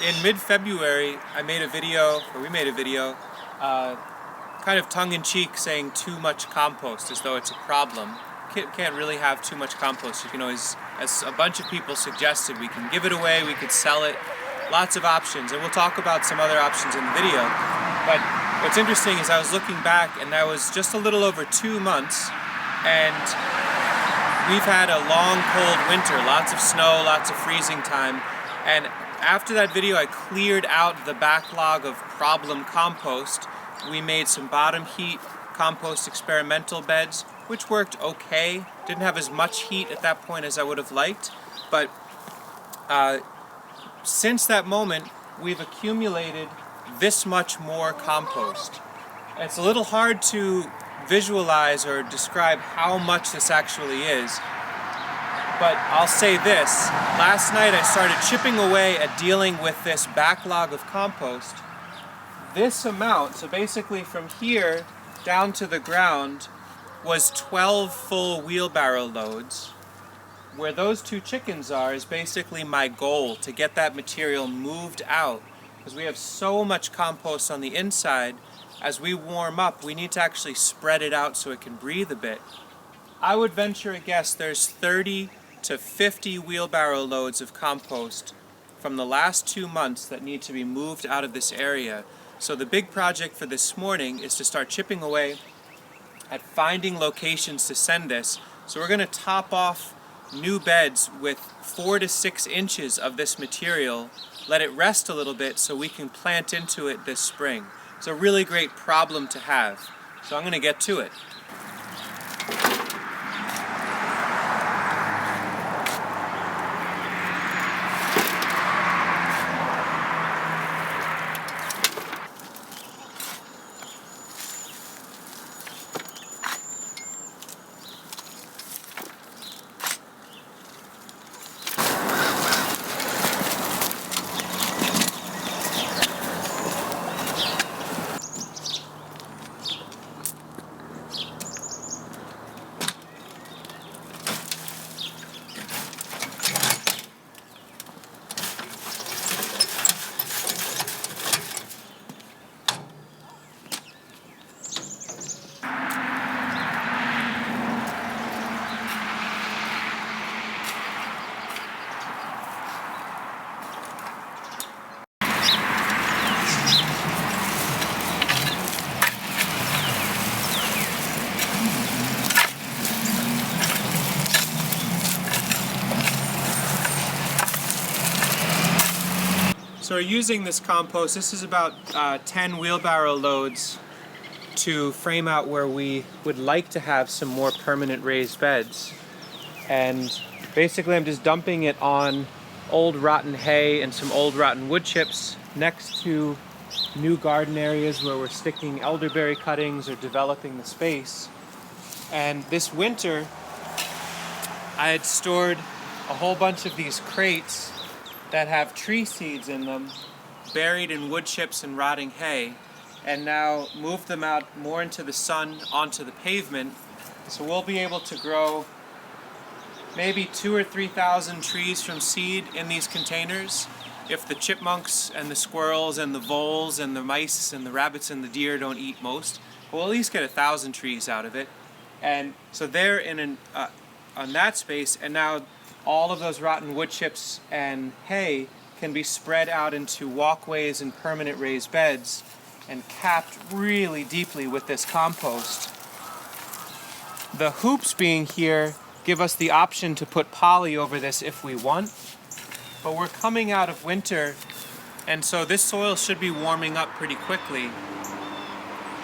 In mid-February, we made a video, kind of tongue-in-cheek saying too much compost, as though it's a problem. Can't really have too much compost. You can always, as a bunch of people suggested, we can give it away, we could sell it, lots of options, and we'll talk about some other options in the video. But what's interesting is I was looking back, and that was just a little over 2 months, and we've had a long, cold winter, lots of snow, lots of freezing time, and after that video I cleared out the backlog of problem compost. We made some bottom heat compost experimental beds, which worked okay. Didn't have as much heat at that point as I would have liked, but since that moment we've accumulated this much more compost. And it's a little hard to visualize or describe how much this actually is, but I'll say this. Last night I started chipping away at dealing with this backlog of compost. This amount, so basically from here down to the ground, was 12 full wheelbarrow loads. Where those 2 chickens are is basically my goal, to get that material moved out, because we have so much compost on the inside. As we warm up, we need to actually spread it out so it can breathe a bit. I would venture a guess there's 30 to 50 wheelbarrow loads of compost from the last 2 months that need to be moved out of this area. So the big project for this morning is to start chipping away at finding locations to send this. So we're going to top off new beds with 4 to 6 inches of this material, let it rest a little bit so we can plant into it this spring. It's a really great problem to have. So I'm going to get to it. So we're using this compost. This is about 10 wheelbarrow loads to frame out where we would like to have some more permanent raised beds. And basically I'm just dumping it on old rotten hay and some old rotten wood chips next to new garden areas where we're sticking elderberry cuttings or developing the space. And this winter I had stored a whole bunch of these crates that have tree seeds in them, buried in wood chips and rotting hay, and now moved them out more into the sun onto the pavement. So we'll be able to grow maybe 2,000 or 3,000 trees from seed in these containers. If the chipmunks and the squirrels and the voles and the mice and the rabbits and the deer don't eat most, we'll at least get 1,000 trees out of it. And so they're in on that space, and now all of those rotten wood chips and hay can be spread out into walkways and permanent raised beds and capped really deeply with this compost. The hoops being here give us the option to put poly over this if we want, but we're coming out of winter, and so this soil should be warming up pretty quickly.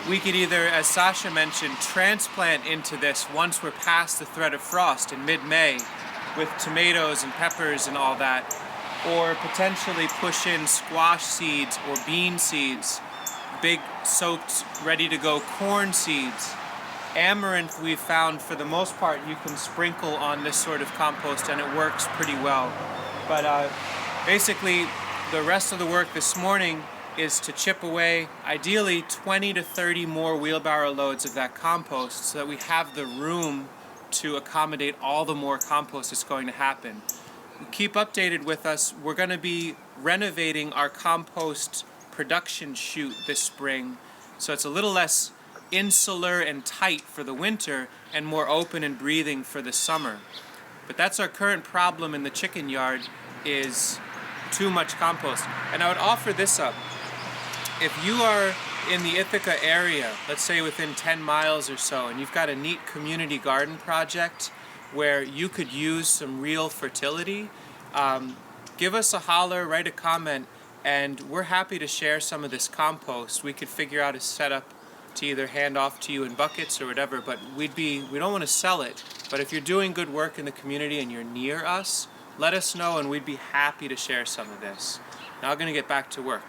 We could either, as Sasha mentioned, transplant into this once we're past the threat of frost in mid-May, with tomatoes and peppers and all that, or potentially push in squash seeds or bean seeds, big soaked, ready to go corn seeds. Amaranth, we've found for the most part you can sprinkle on this sort of compost and it works pretty well. But basically the rest of the work this morning is to chip away ideally 20 to 30 more wheelbarrow loads of that compost so that we have the room to accommodate all the more compost that's going to happen. Keep updated with us. We're going to be renovating our compost production chute this spring, so it's a little less insular and tight for the winter and more open and breathing for the summer. But that's our current problem in the chicken yard, is too much compost. And I would offer this up. If you are in the Ithaca area, let's say within 10 miles or so, and you've got a neat community garden project where you could use some real fertility, give us a holler, write a comment, and we're happy to share some of this compost. We could figure out a setup to either hand off to you in buckets or whatever, but we don't want to sell it. But if you're doing good work in the community and you're near us, let us know and we'd be happy to share some of this. Now I'm going to get back to work.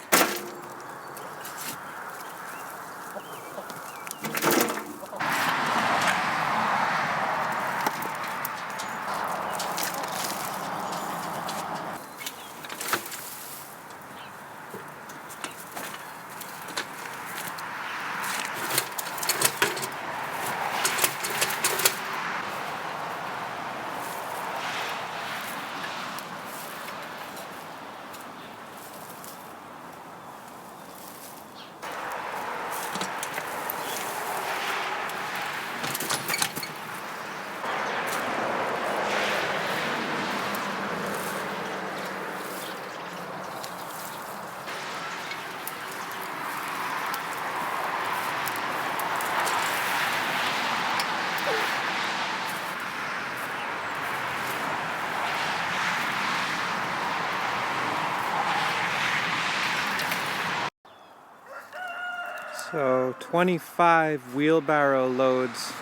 So 25 wheelbarrow loads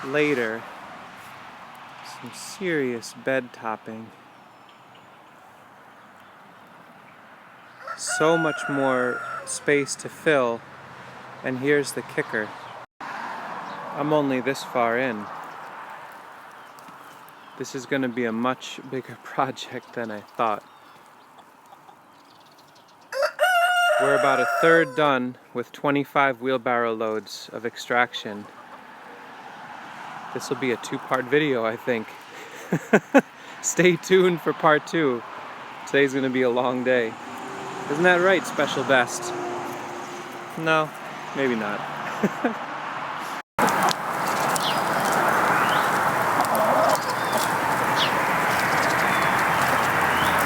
later, some serious bed topping. So much more space to fill, and here's the kicker. I'm only this far in. This is going to be a much bigger project than I thought. We're about a third done with 25 wheelbarrow loads of extraction. This will be a two-part video, I think. Stay tuned for part 2. Today's going to be a long day. Isn't that right, Special Best? No, maybe not.